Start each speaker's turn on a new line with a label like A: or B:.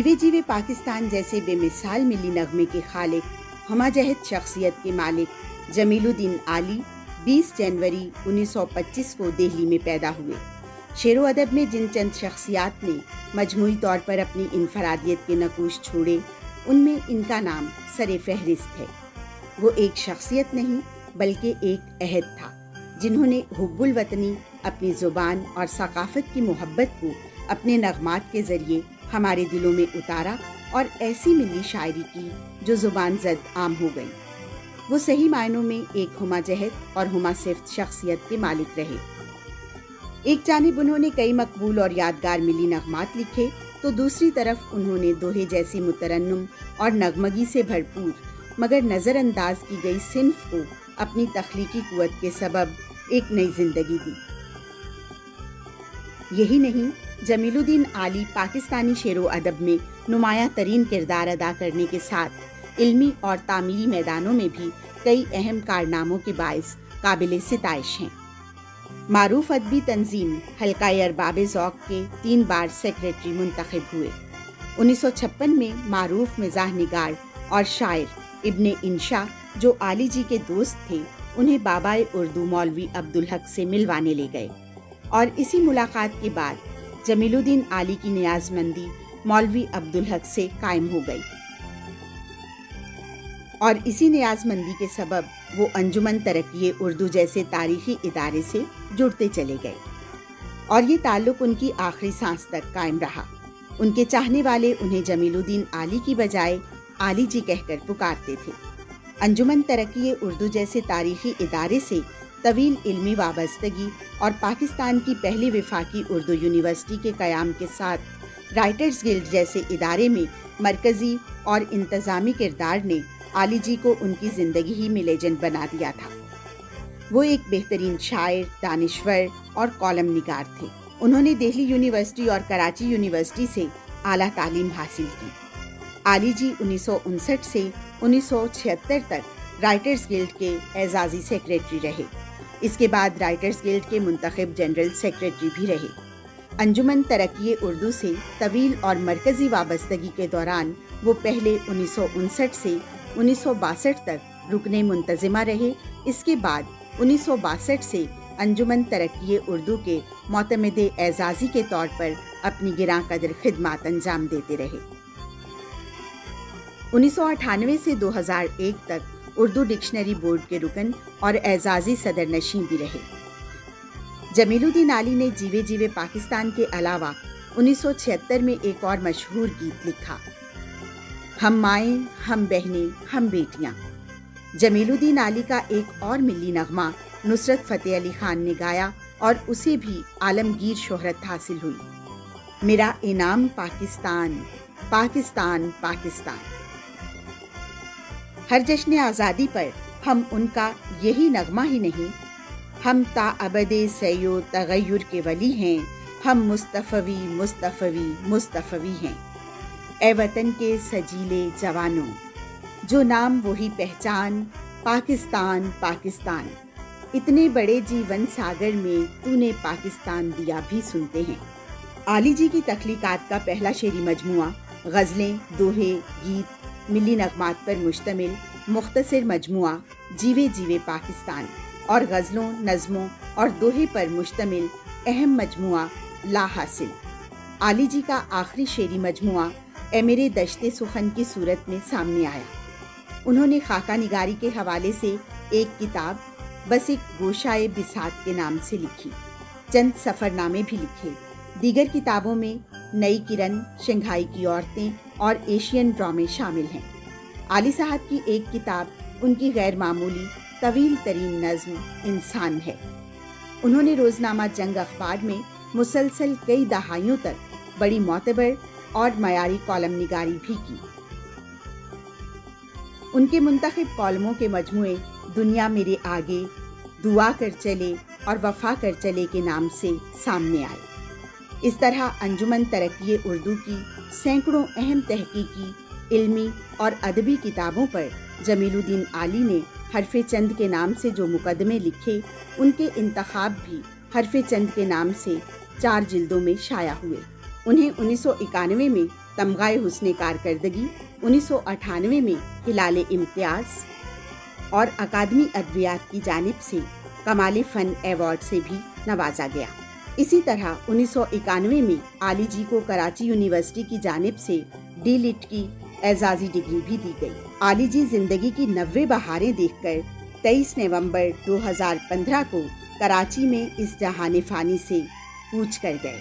A: جیوے جیوے پاکستان جیسے بے مثال ملی نغمے کے خالق، ہمہ جہت شخصیت کے مالک جمیل الدین عالی 20 جنوری 1925 کو دہلی میں پیدا ہوئے۔ شعر و ادب میں جن چند شخصیات نے مجموعی طور پر اپنی انفرادیت کے نقوش چھوڑے، ان میں ان کا نام سر فہرست ہے۔ وہ ایک شخصیت نہیں بلکہ ایک عہد تھا، جنہوں نے حب الوطنی، اپنی زبان اور ثقافت کی محبت کو اپنے نغمات کے ذریعے ہمارے دلوں میں اتارا اور ایسی ملی شاعری کی جو زبان زد عام ہو گئی۔ وہ صحیح معنوں میں ایک ہمہ جہت اور ہمہ صفت شخصیت کے مالک رہے۔ ایک جانب انہوں نے کئی مقبول اور یادگار ملی نغمات لکھے، تو دوسری طرف انہوں نے دوہے جیسی مترنم اور نغمگی سے بھرپور مگر نظر انداز کی گئی صنف کو اپنی تخلیقی قوت کے سبب ایک نئی زندگی دی۔ یہی نہیں، جمیل الدین عالی پاکستانی شعر و ادب میں نمایاں ترین کردار ادا کرنے کے ساتھ علمی اور تعمیری میدانوں میں بھی کئی اہم کارناموں کے باعث قابل ستائش ہیں۔ معروف ادبی تنظیم حلقہ ارباب ذوق کے 3 بار سیکریٹری منتخب ہوئے۔ 1956 میں معروف مزاح نگار اور شاعر ابن انشا جو عالی جی کے دوست تھے، انہیں بابائے اردو مولوی عبدالحق سے ملوانے لے گئے، اور اسی ملاقات کے بعد جمیل الدین عالی کی نیاز مندی مولوی عبدالحق سے قائم ہو گئی، اور اسی نیاز مندی کے سبب وہ انجمن ترقی اردو جیسے تاریخی ادارے سے جڑتے چلے گئے، اور یہ تعلق ان کی آخری سانس تک قائم رہا۔ ان کے چاہنے والے انہیں جمیل الدین عالی کی بجائے عالی جی کہہ کر پکارتے تھے۔ انجمن ترقی اردو جیسے تاریخی ادارے سے طویل علمی وابستگی اور پاکستان کی پہلی وفاقی اردو یونیورسٹی کے قیام کے ساتھ رائٹرز گلڈ جیسے ادارے میں مرکزی اور انتظامی کردار نے عالی جی کو ان کی زندگی ہی میں لیجنڈ بنا دیا تھا۔ وہ ایک بہترین شاعر، دانشور اور کالم نگار تھے۔ انہوں نے دہلی یونیورسٹی اور کراچی یونیورسٹی سے اعلیٰ تعلیم حاصل کی۔ عالی جی 1959 سے 1976 تک رائٹرز گلڈ کے اعزازی سیکریٹری رہے۔ اس کے بعد رائٹرز گلڈ کے منتخب جنرل سیکریٹری بھی رہے۔ انجمن ترقی اردو سے طویل اور مرکزی وابستگی کے دوران وہ پہلے 1959 سے 1962 تک رکن منتظمہ رہے۔ اس کے بعد 1962 سے انجمن ترقی اردو کے معتمد اعزازی کے طور پر اپنی گراں قدر خدمات انجام دیتے رہے۔ 1998 سے 2001 تک اردو ڈکشنری بورڈ کے رکن اور اعزازی صدر نشین بھی رہے۔ جمیل الدین عالی نے جیوے جیوے پاکستان کے علاوہ 1976 میں ایک اور مشہور گیت لکھا، ہم مائیں، ہم بہنیں، ہم بیٹیاں۔ جمیل الدین عالی کا ایک اور ملی نغمہ نصرت فتح علی خان نے گایا اور اسے بھی عالمگیر شہرت حاصل ہوئی، میرا انعام پاکستان، پاکستان، پاکستان۔ ہر جشن آزادی پر ہم ان کا یہی نغمہ ہی نہیں، ہم تا ابد سعی و تغیر کے ولی ہیں، ہم مصطفی مصطفی مصطفی ہیں۔ اے وطن کے سجیلے جوانوں، جو نام وہی پہچان، پاکستان، پاکستان۔ اتنے بڑے جیون ساگر میں تو نے پاکستان دیا بھی سنتے ہیں۔ عالی جی کی تخلیقات کا پہلا شعری مجموعہ غزلیں، دوہے، گیت، ملی نغمات پر مشتمل مختصر مجموعہ جیوے جیوے پاکستان، اور غزلوں، نظموں اور دوہے پر مشتمل اہم مجموعہ لا حاصل۔ عالی جی کا آخری شعری مجموعہ اے میرے دشت سخن کی صورت میں سامنے آیا۔ انہوں نے خاکہ نگاری کے حوالے سے ایک کتاب بس ایک گوشائے بساط کے نام سے لکھی، چند سفر نامے بھی لکھے۔ دیگر کتابوں میں نئی کرن، شنگھائی کی عورتیں اور ایشین ڈرامے شامل ہیں۔ عالی صاحب کی ایک کتاب ان کی غیر معمولی طویل ترین نظم انسان ہے۔ انہوں نے روزنامہ جنگ اخبار میں مسلسل کئی دہائیوں تک بڑی معتبر اور معیاری کالم نگاری بھی کی۔ ان کے منتخب کالموں کے مجموعے دنیا میرے آگے، دعا کر چلے اور وفا کر چلے کے نام سے سامنے آئے۔ اس طرح انجمن ترقی اردو کی سینکڑوں اہم تحقیقی، علمی اور ادبی کتابوں پر جمیل الدین عالی نے حرف چند کے نام سے جو مقدمے لکھے، ان کے انتخاب بھی حرف چند کے نام سے 4 جلدوں میں شائع ہوئے۔ انہیں 1991 میں تمغہ حسن کارکردگی 1998 میں ہلال امتیاز اور اکادمی ادبیات کی جانب سے کمال فن ایوارڈ سے بھی نوازا گیا۔ اسی طرح 1991 میں عالی جی کو کراچی یونیورسٹی کی جانب سے ڈی لٹ کی اعزازی ڈگری بھی دی گئی۔ عالی جی زندگی کی 90 بہاریں دیکھ کر 23 نومبر 2015 کو کراچی میں اس جہان فانی سے کوچ کر گئے۔